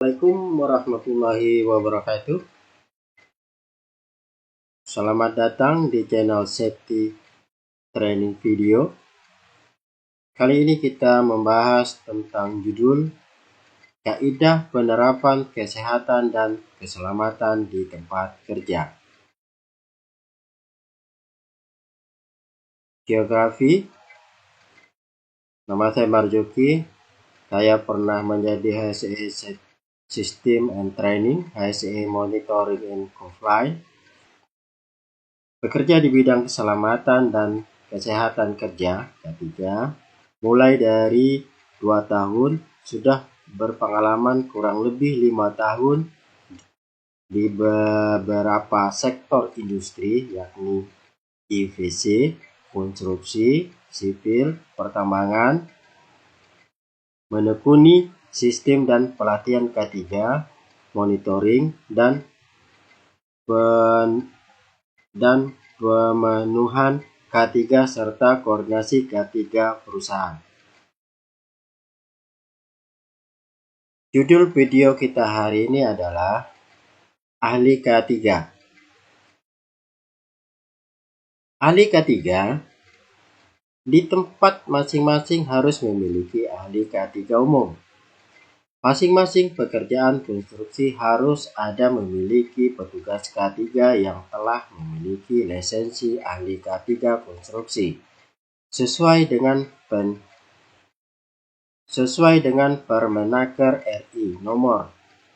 Assalamualaikum warahmatullahi wabarakatuh. Selamat datang di channel Safety Training Video. Kali ini kita membahas tentang judul Kaidah Penerapan Kesehatan dan Keselamatan di Tempat Kerja. Geografi. Nama saya Marjoki. Saya pernah menjadi HSE System and Training, HSE Monitoring and Compliance. Bekerja di bidang keselamatan dan kesehatan kerja, K3, mulai dari 2 tahun, sudah berpengalaman kurang lebih 5 tahun di beberapa sektor industri, yakni IVC, konstruksi, sipil, pertambangan, menekuni sistem dan pelatihan K3, monitoring, dan pemenuhan K3 serta koordinasi K3 perusahaan. Judul video kita hari ini adalah Ahli K3. Ahli K3 di tempat masing-masing harus memiliki ahli K3 umum. Masing-masing pekerjaan konstruksi harus ada memiliki petugas K3 yang telah memiliki lisensi ahli K3 konstruksi sesuai dengan Permenaker RI nomor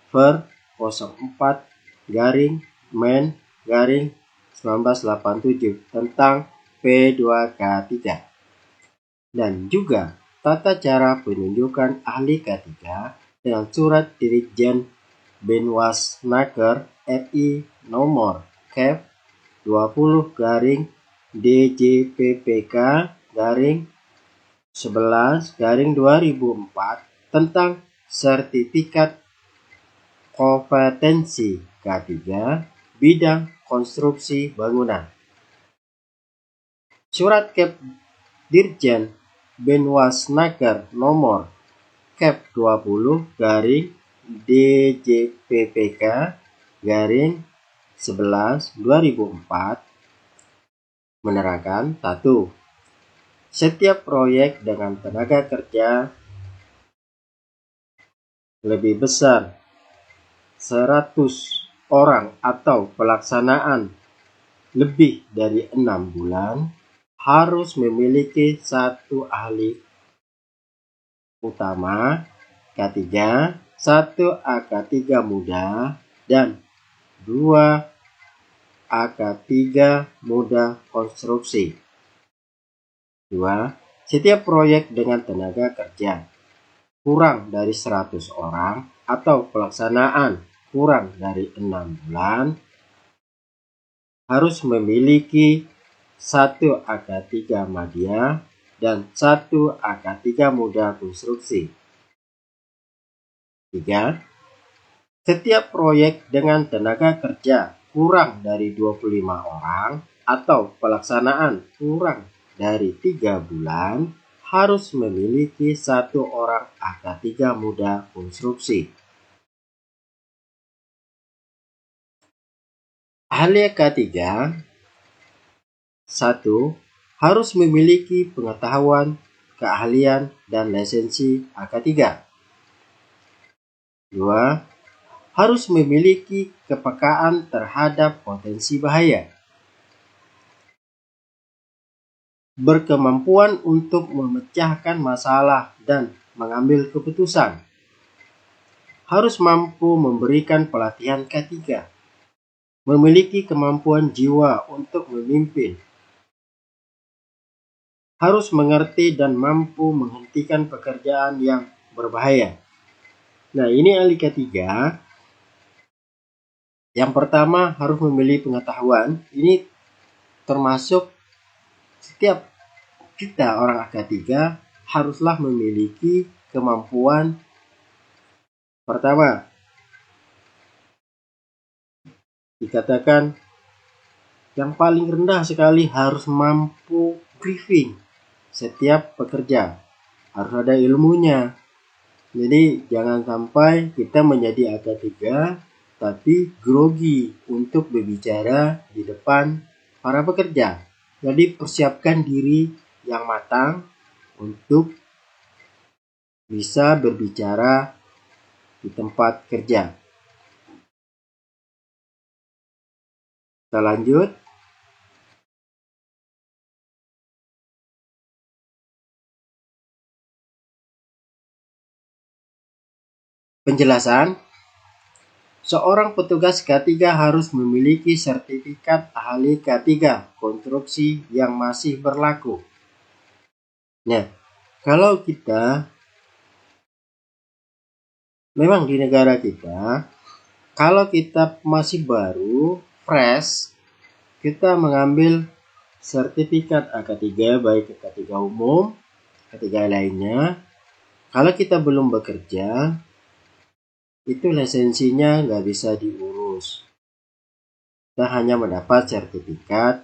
per 04/Men/1987 tentang P2K3 dan juga tata cara penunjukan ahli K3 dengan surat Dirjen Bendwasnaker RI nomor Kep 20/DJPPK/11/2004 tentang sertifikat kompetensi K3 bidang konstruksi bangunan. Surat Kep Dirjen Bendwasnaker nomor Kep 20/DJPPK/11/2004 menerangkan 1. Setiap proyek dengan tenaga kerja lebih besar 100 orang atau pelaksanaan lebih dari 6 bulan harus memiliki 1 ahli utama K3, 1 AK3 muda, dan 2 AK3 muda konstruksi. 2. Setiap proyek dengan tenaga kerja kurang dari 100 orang atau pelaksanaan kurang dari 6 bulan harus memiliki 1 AK3 madya dan 1 AK3 muda konstruksi. 3. Setiap proyek dengan tenaga kerja kurang dari 25 orang atau pelaksanaan kurang dari 3 bulan harus memiliki 1 orang AK3 muda konstruksi. Ahli K3 1. Harus memiliki pengetahuan, keahlian, dan lisensi AK3. 2. Harus memiliki kepekaan terhadap potensi bahaya. Berkemampuan untuk memecahkan masalah dan mengambil keputusan. Harus mampu memberikan pelatihan K3. Memiliki kemampuan jiwa untuk memimpin. Harus mengerti dan mampu menghentikan pekerjaan yang berbahaya. Nah, ini ahli K3. Yang pertama harus memiliki pengetahuan. Ini termasuk setiap kita orang AK3 haruslah memiliki kemampuan. Pertama, dikatakan yang paling rendah sekali harus mampu briefing setiap pekerja. Harus ada ilmunya. Jadi jangan sampai kita menjadi AK3 tapi grogi untuk berbicara di depan para pekerja. Jadi persiapkan diri yang matang untuk bisa berbicara di tempat kerja. Kita lanjut. Penjelasan. Seorang petugas K3 harus memiliki sertifikat ahli K3 konstruksi yang masih berlaku. Nah, kalau kita memang di negara kita, kalau kita masih baru, fresh, kita mengambil sertifikat AK3 baik AK3 umum, AK3 lainnya. Kalau kita belum bekerja, itu lisensinya nggak bisa diurus. Kita hanya mendapat sertifikat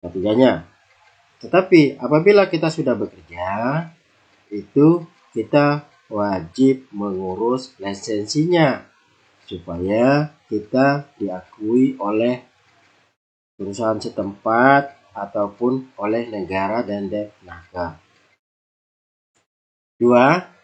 ketiganya. Tetapi apabila kita sudah bekerja, itu kita wajib mengurus lisensinya supaya kita diakui oleh perusahaan setempat ataupun oleh negara dan lembaga. 2.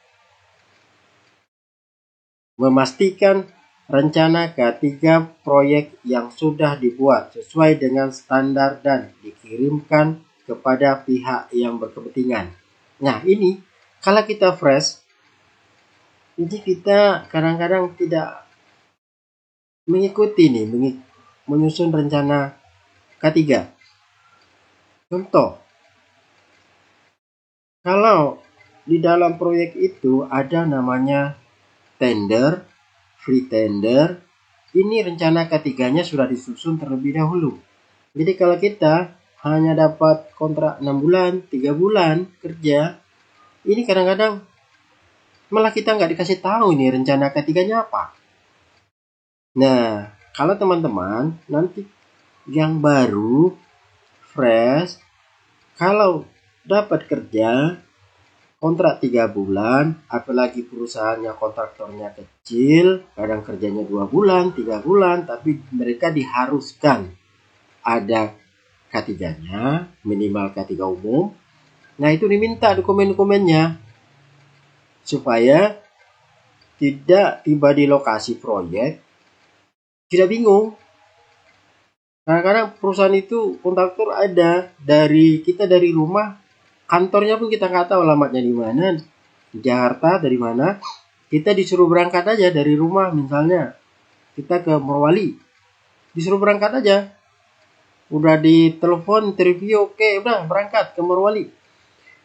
Memastikan rencana K3 proyek yang sudah dibuat sesuai dengan standar dan dikirimkan kepada pihak yang berkepentingan. Nah, ini kalau kita fresh, ini kita kadang-kadang tidak mengikuti nih, menyusun rencana K3. Contoh, kalau di dalam proyek itu ada namanya tender, free tender, ini rencana K3-nya sudah disusun terlebih dahulu. Jadi kalau kita hanya dapat kontrak 6 bulan, 3 bulan kerja, ini kadang-kadang malah kita nggak dikasih tahu ini rencana K3-nya apa. Nah, kalau teman-teman nanti yang baru, fresh, kalau dapat kerja, kontrak 3 bulan, apalagi perusahaannya kontraktornya kecil, kadang kerjanya 2 bulan, 3 bulan, tapi mereka diharuskan ada K3-nya, minimal K3 umum. Nah, itu diminta dokumen-dokumennya supaya tidak tiba di lokasi proyek tidak bingung. Kadang-kadang perusahaan itu kontraktor ada dari kita dari rumah, kantornya pun kita nggak tahu alamatnya di mana, di Jakarta dari mana. Kita disuruh berangkat aja dari rumah, misalnya kita ke Morowali, disuruh berangkat aja. Udah ditelepon interview, oke, udah berangkat ke Morowali.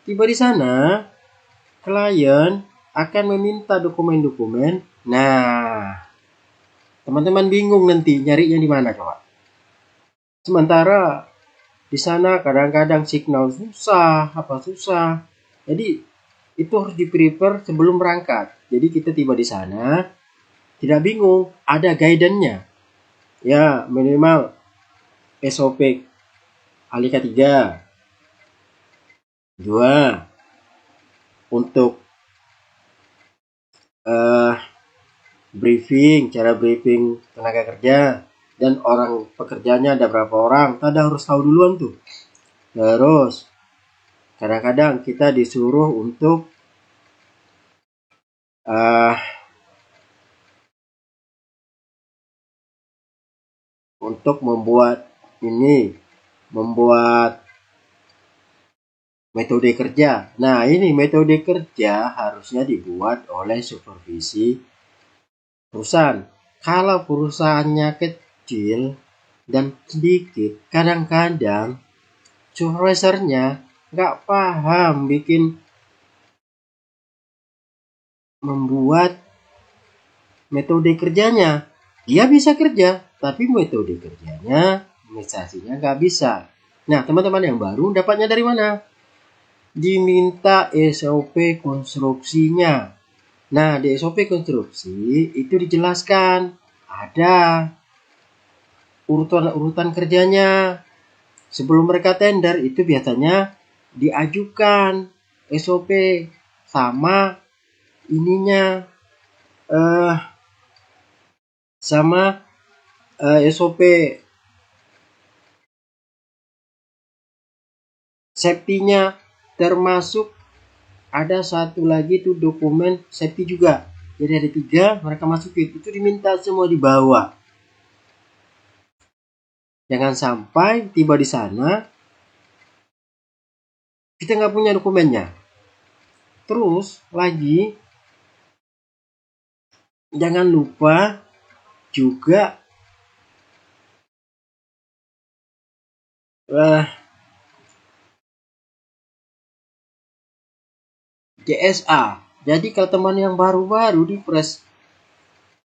Tiba di sana, klien akan meminta dokumen-dokumen. Nah, teman-teman bingung nanti nyarinya di mana coba. Sementara di sana kadang-kadang signal susah, susah. Jadi itu harus di-prepare sebelum berangkat. Jadi kita tiba di sana tidak bingung, ada guidance-nya. Ya, minimal SOP ahli K3. 2. Untuk briefing, cara briefing tenaga kerja dan orang pekerjanya ada berapa orang, kita harus tahu duluan tuh. Terus kadang-kadang kita disuruh untuk membuat metode kerja. Nah, ini metode kerja harusnya dibuat oleh supervisi perusahaan. Kalau perusahaannya kecil dan sedikit, kadang-kadang supervisornya nggak paham membuat metode kerjanya. Dia bisa kerja, tapi metode kerjanya, administrasinya nggak bisa. Nah, teman-teman yang baru dapatnya dari mana? Diminta SOP konstruksinya. Nah, di SOP konstruksi itu dijelaskan ada urutan-urutan kerjanya. Sebelum mereka tender itu biasanya diajukan SOP sama ininya, sama SOP safety-nya, termasuk ada satu lagi tuh dokumen safety juga. Jadi ada 3 mereka masukin, itu diminta semua dibawa. Jangan sampai tiba di sana kita nggak punya dokumennya. Terus lagi jangan lupa juga JSA. Jadi kalau teman yang baru-baru di Fresh,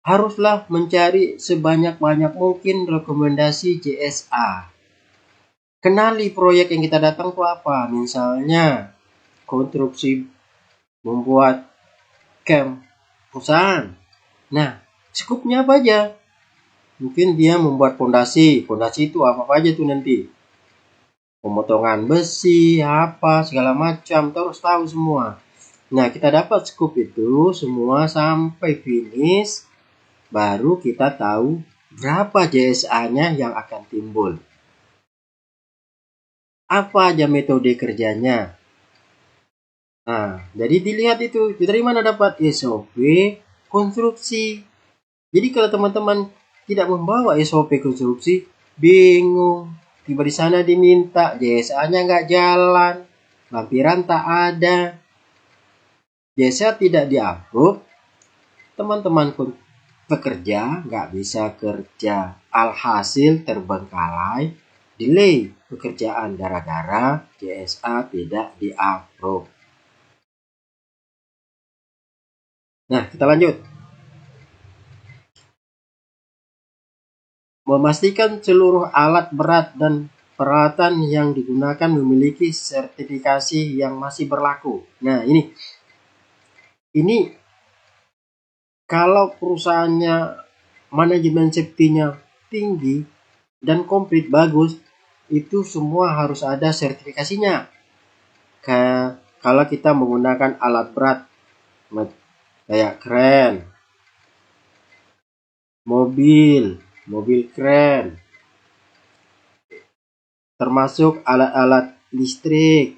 haruslah mencari sebanyak-banyak mungkin rekomendasi JSA. Kenali proyek yang kita datang itu apa. Misalnya konstruksi membuat camp perusahaan. Nah, skupnya apa aja? Mungkin dia membuat fondasi. Fondasi itu apa aja tuh nanti. Pemotongan besi, apa, segala macam. Terus tahu semua. Nah, kita dapat skup itu semua sampai finish. Baru kita tahu berapa JSA-nya yang akan timbul. Apa aja metode kerjanya. Nah, jadi dilihat itu. Dari mana dapat SOP konstruksi. Jadi kalau teman-teman tidak membawa SOP konstruksi, bingung. Tiba di sana diminta, JSA-nya nggak jalan, lampiran tak ada, JSA tidak di-approve, teman-teman pekerja nggak bisa kerja. Alhasil terbengkalai, delay pekerjaan gara-gara JSA tidak di-approve. Nah, kita lanjut. Memastikan seluruh alat berat dan peralatan yang digunakan memiliki sertifikasi yang masih berlaku. Nah, ini kalau perusahaannya manajemen safety-nya tinggi dan komplit bagus, itu semua harus ada sertifikasinya. Kalau kita menggunakan alat berat kayak kren, mobil kren, termasuk alat-alat listrik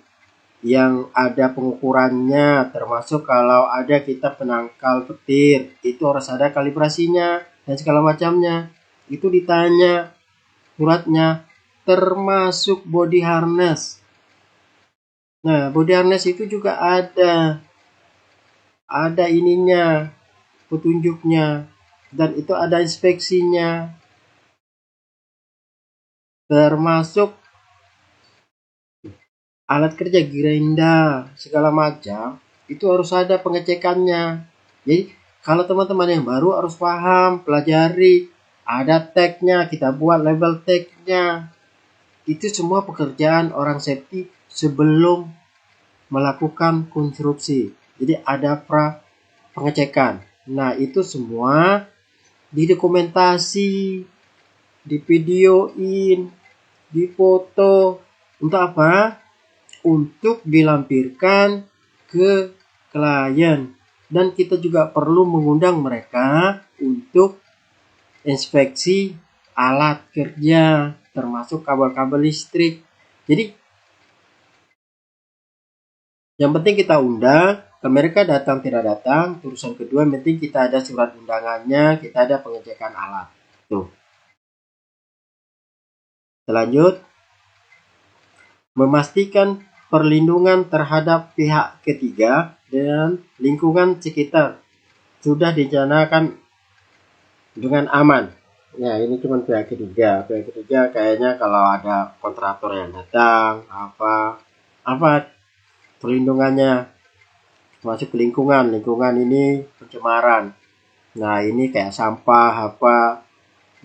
yang ada pengukurannya, termasuk kalau ada kita penangkal petir, itu harus ada kalibrasinya dan segala macamnya. Itu ditanya suratnya, termasuk body harness. Nah, body harness itu juga ada ininya, petunjuknya, dan itu ada inspeksinya. Termasuk alat kerja gerinda segala macam, itu harus ada pengecekannya. Jadi kalau teman-teman yang baru harus paham, pelajari, ada tagnya, kita buat label tagnya. Itu semua pekerjaan orang safety sebelum melakukan konstruksi. Jadi ada pengecekan. Nah, itu semua didokumentasi, divideoin, difoto. Untuk apa? Untuk dilampirkan ke klien. Dan kita juga perlu mengundang mereka untuk inspeksi alat kerja, termasuk kabel-kabel listrik. Jadi yang penting kita undang, ke mereka datang tidak datang, urusan kedua, yang penting kita ada surat undangannya, kita ada pengecekan alat. Tuh. Selanjut, memastikan perlindungan terhadap pihak ketiga dan lingkungan sekitar sudah direncanakan dengan aman. Ya, ini cuma pihak ketiga. Pihak ketiga kayaknya kalau ada kontraktor yang datang, apa perlindungannya, masuk ke lingkungan ini pencemaran. Nah, ini kayak sampah apa,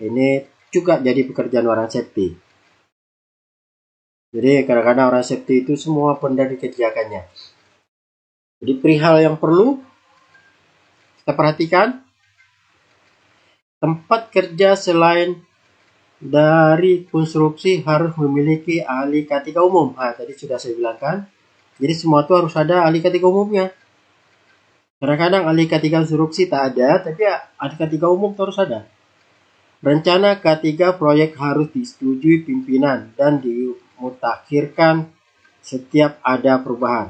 ini juga jadi pekerjaan orang safety. Jadi kadang-kadang orang safety itu semua benda dikerjakannya. Jadi perihal yang perlu kita perhatikan, tempat kerja selain dari konstruksi harus memiliki ahli K3 umum. Nah, tadi sudah saya bilangkan. Jadi semua itu harus ada ahli K3 umumnya. Kadang-kadang ahli K3 konstruksi tak ada, tapi ahli K3 umum terus ada. Rencana K3 proyek harus disetujui pimpinan dan dimutakhirkan setiap ada perubahan.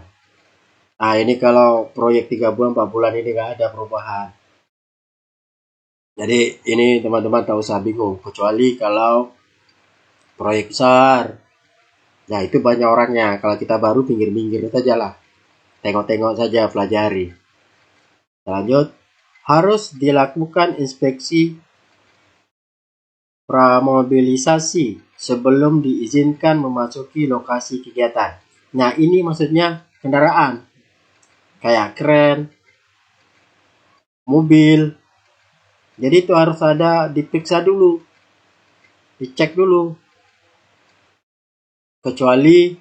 Nah, ini kalau proyek 3 bulan, 4 bulan ini nggak ada perubahan. Jadi ini teman-teman tak usah bingung, kecuali kalau proyek besar. Nah, itu banyak orangnya. Kalau kita baru pinggir-pinggir saja lah. Tengok-tengok saja, pelajari. Lanjut, harus dilakukan inspeksi pramobilisasi sebelum diizinkan memasuki lokasi kegiatan. Nah, ini maksudnya kendaraan. Kayak kren, mobil. Jadi itu harus ada diperiksa dulu. Dicek dulu. Kecuali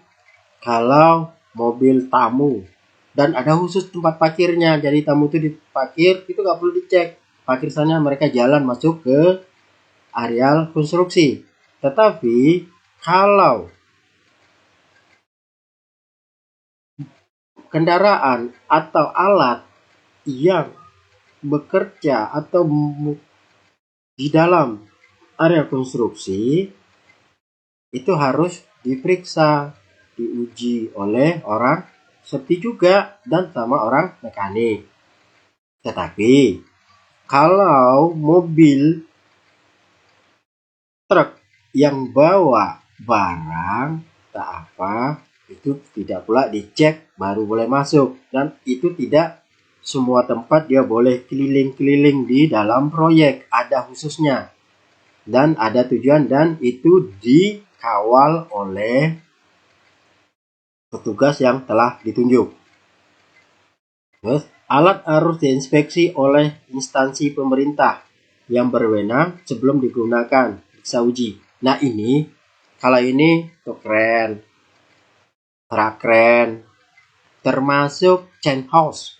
kalau mobil tamu. Dan ada khusus tempat parkirnya. Jadi tamu itu diparkir, itu nggak perlu dicek. Parkir sana mereka jalan masuk ke areal konstruksi. Tetapi kalau kendaraan atau alat yang bekerja atau di dalam area konstruksi itu harus diperiksa, diuji oleh orang seperti juga dan sama orang mekanik. Tetapi kalau mobil truk yang bawa barang tak apa, itu tidak pula dicek baru boleh masuk, dan itu tidak semua tempat dia boleh keliling-keliling di dalam proyek, ada khususnya dan ada tujuan, dan itu dikawal oleh petugas yang telah ditunjuk. Terus, alat harus diinspeksi oleh instansi pemerintah yang berwenang sebelum digunakan, periksa uji. Nah, ini kalau ini tuh keren, keren, termasuk chain house.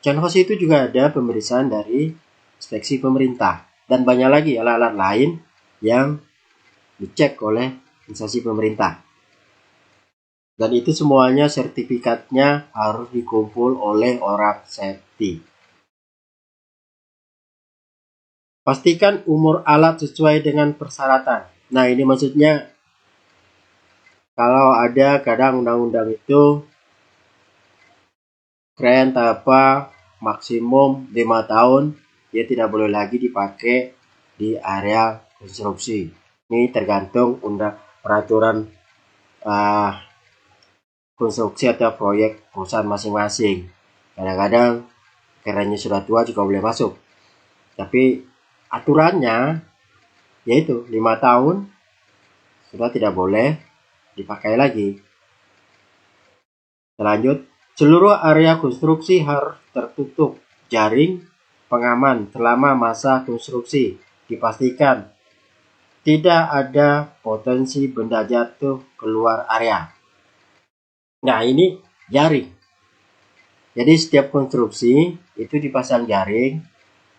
Chain house itu juga ada pemeriksaan dari inspeksi pemerintah, dan banyak lagi alat-alat lain yang dicek oleh instansi pemerintah. Dan itu semuanya sertifikatnya harus dikumpul oleh orang safety. Pastikan umur alat sesuai dengan persyaratan. Nah, ini maksudnya kalau ada kadang undang-undang itu keren apa maksimum 5 tahun, dia tidak boleh lagi dipakai di area konstruksi. Ini tergantung peraturan konstruksi atau proyek perusahaan masing-masing. Kadang-kadang kerennya sudah tua juga boleh masuk. Tapi aturannya yaitu 5 tahun sudah tidak boleh dipakai lagi. Selanjut, seluruh area konstruksi harus tertutup jaring pengaman selama masa konstruksi. Dipastikan tidak ada potensi benda jatuh keluar area. Nah, ini jaring. Jadi setiap konstruksi itu dipasang jaring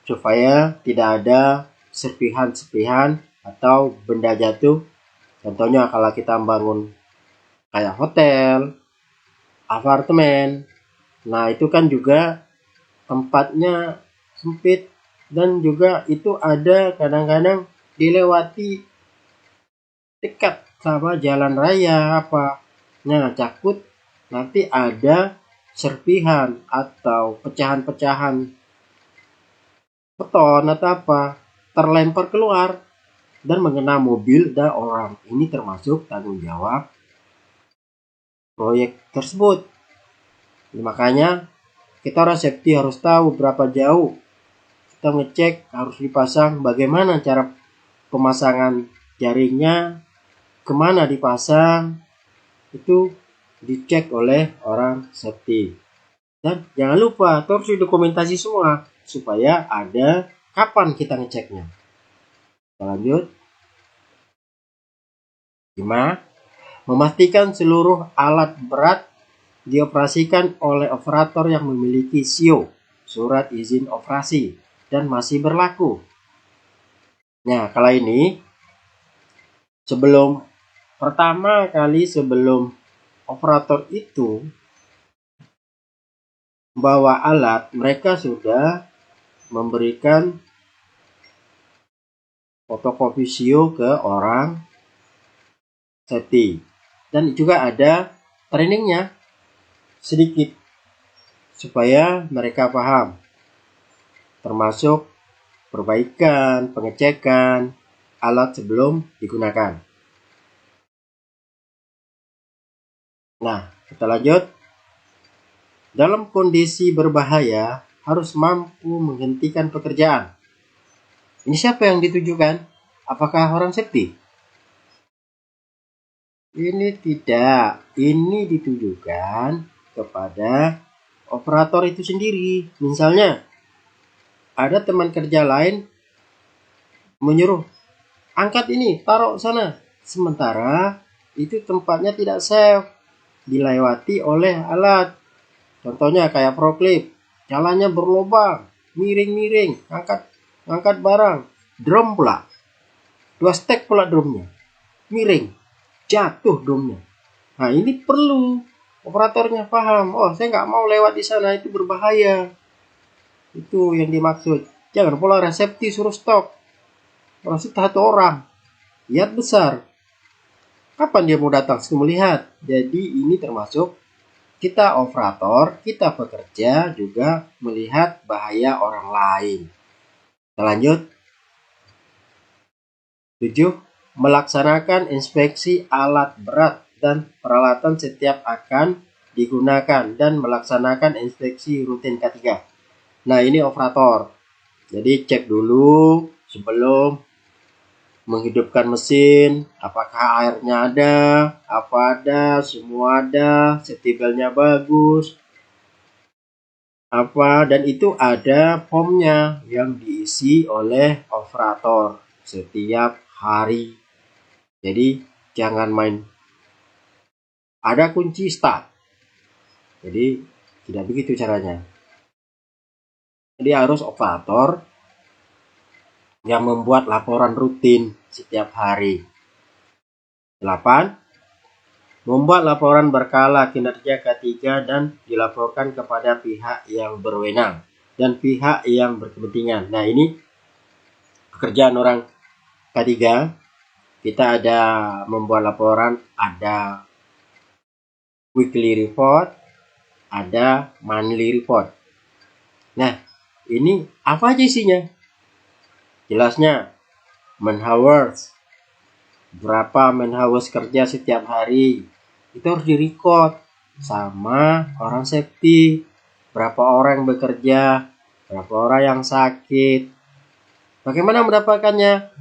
supaya tidak ada serpihan-serpihan atau benda jatuh. Contohnya kalau kita bangun kayak hotel, apartemen, nah itu kan juga tempatnya sempit, dan juga itu ada kadang-kadang dilewati dekat sama jalan raya apa. Nah, takut nanti ada serpihan atau pecahan-pecahan beton atau apa terlempar keluar dan mengenai mobil dan orang. Ini termasuk tanggung jawab proyek tersebut. Makanya kita orang safety harus tahu berapa jauh kita ngecek, harus dipasang, bagaimana cara pemasangan jaringnya, kemana dipasang, itu dicek oleh orang safety. Dan jangan lupa terus dokumentasi semua supaya ada kapan kita ngeceknya. Lanjut. 5. Memastikan seluruh alat berat dioperasikan oleh operator yang memiliki SIO, surat izin operasi, dan masih berlaku. Nah, kalau ini pertama kali sebelum operator itu bawa alat, mereka sudah memberikan fotokopisio ke orang safety. Dan juga ada trainingnya sedikit supaya mereka paham, termasuk perbaikan, pengecekan alat sebelum digunakan. Nah, kita lanjut. Dalam kondisi berbahaya, harus mampu menghentikan pekerjaan. Ini siapa yang ditujukan? Apakah orang safety? Ini tidak. Ini ditujukan kepada operator itu sendiri. Misalnya, ada teman kerja lain menyuruh, angkat ini, taruh sana. Sementara itu tempatnya tidak safe, dilewati oleh alat. Contohnya kayak forklift, jalannya berlubang, miring-miring, angkat barang, drum pula, 2 stek pula drumnya, miring, jatuh drumnya. Nah, ini perlu operatornya paham. Oh, saya nggak mau lewat di sana, itu berbahaya. Itu yang dimaksud. Jangan pula resepsi suruh stop. Masih satu orang, lihat besar. Kapan dia mau datang? Saya melihat. Jadi ini termasuk kita operator, kita pekerja juga melihat bahaya orang lain. Kita lanjut. 7. Melaksanakan inspeksi alat berat dan peralatan setiap akan digunakan dan melaksanakan inspeksi rutin K3. Nah, ini operator. Jadi cek dulu sebelum menghidupkan mesin, apakah airnya ada, apa ada, semua ada, safety belt-nya bagus, apa, dan itu ada formnya yang diisi oleh operator setiap hari. Jadi jangan main ada kunci start, jadi tidak begitu caranya. Jadi harus operator yang membuat laporan rutin setiap hari. 8. Membuat laporan berkala kinerja K3 dan dilaporkan kepada pihak yang berwenang dan pihak yang berkepentingan. Nah, ini pekerjaan orang K3. Kita ada membuat laporan, ada weekly report, ada monthly report. Nah, ini apa aja isinya? Jelasnya, man hours, berapa man hours kerja setiap hari, itu harus direcord sama orang safety. Berapa orang yang bekerja, berapa orang yang sakit. Bagaimana mendapatkannya?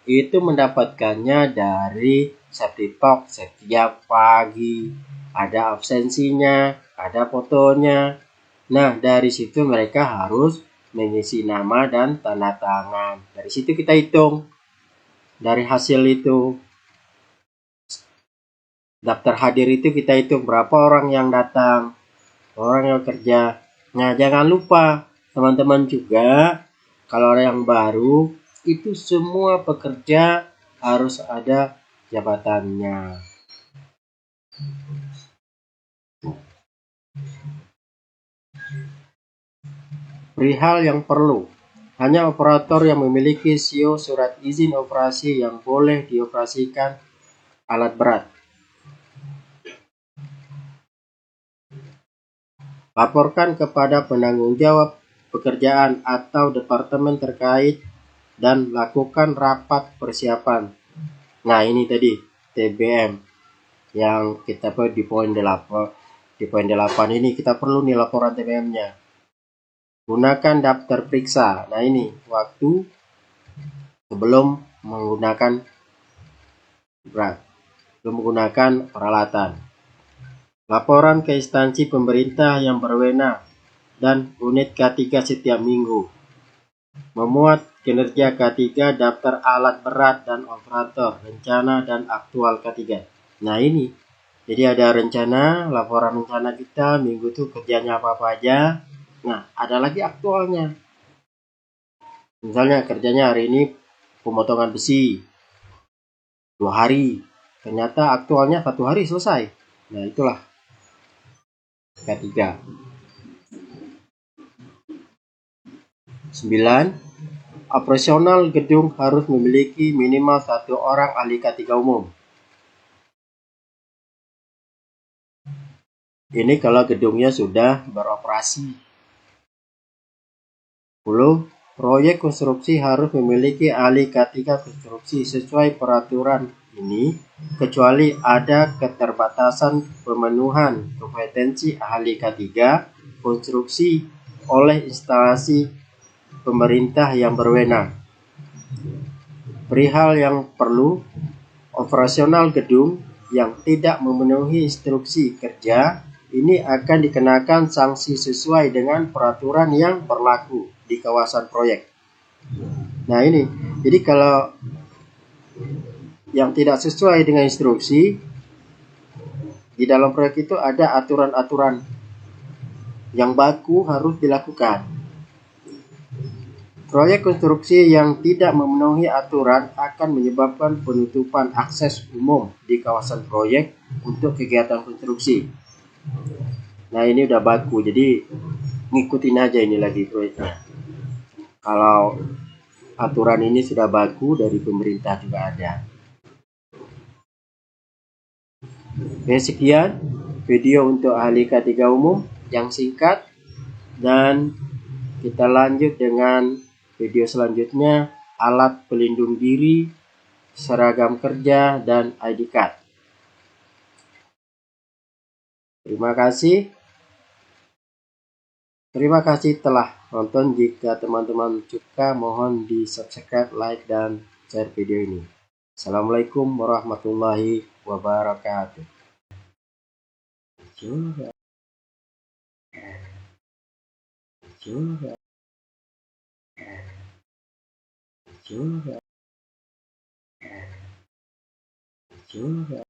Itu mendapatkannya dari safety talk setiap pagi. Ada absensinya, ada fotonya. Nah, dari situ mereka harus mengisi nama dan tanda tangan. Dari situ kita hitung. Dari hasil itu, daftar hadir itu kita hitung berapa orang yang datang, orang yang kerja. Nah, jangan lupa teman-teman juga, kalau orang yang baru, itu semua pekerja harus ada jabatannya. Perihal yang perlu, hanya operator yang memiliki SIO surat izin operasi yang boleh dioperasikan alat berat. Laporkan kepada penanggung jawab pekerjaan atau departemen terkait dan lakukan rapat persiapan. Nah, ini tadi TBM yang kita di poin 8. Di poin 8 ini kita perlu nih laporan TBM-nya. Gunakan daftar periksa. Nah, ini waktu sebelum menggunakan berat, sebelum menggunakan peralatan. Laporan ke instansi pemerintah yang berwenang dan unit K3 setiap minggu. Memuat kinerja K3, daftar alat berat dan operator, rencana dan aktual K3. Nah, ini. Jadi ada rencana, laporan rencana kita, minggu itu kerjanya apa-apa aja. Nah, ada lagi aktualnya. Misalnya kerjanya hari ini pemotongan besi 2 hari. Ternyata aktualnya 1 hari selesai. Nah, itulah K3. 9. Operasional gedung harus memiliki minimal 1 orang ahli K3 umum. Ini kalau gedungnya sudah beroperasi. 10. Proyek konstruksi harus memiliki ahli K3 konstruksi sesuai peraturan ini, kecuali ada keterbatasan pemenuhan kompetensi ahli K3 konstruksi oleh instansi pemerintah yang berwenang. Perihal yang perlu, operasional gedung yang tidak memenuhi instruksi kerja ini akan dikenakan sanksi sesuai dengan peraturan yang berlaku di kawasan proyek. Nah ini, jadi kalau yang tidak sesuai dengan instruksi, di dalam proyek itu ada aturan-aturan yang baku harus dilakukan. Proyek konstruksi yang tidak memenuhi aturan akan menyebabkan penutupan akses umum di kawasan proyek untuk kegiatan konstruksi. Nah ini udah baku, jadi ngikutin aja ini lagi proyeknya. Kalau aturan ini sudah baku dari pemerintah juga ada. Oke, sekian video untuk ahli K3 umum yang singkat, dan kita lanjut dengan video selanjutnya, alat pelindung diri, seragam kerja, dan ID card. Terima kasih. Terima kasih telah nonton. Jika teman-teman suka, mohon di subscribe, like, dan share video ini. Assalamualaikum warahmatullahi wabarakatuh. Juga. Juga. Juga. Juga.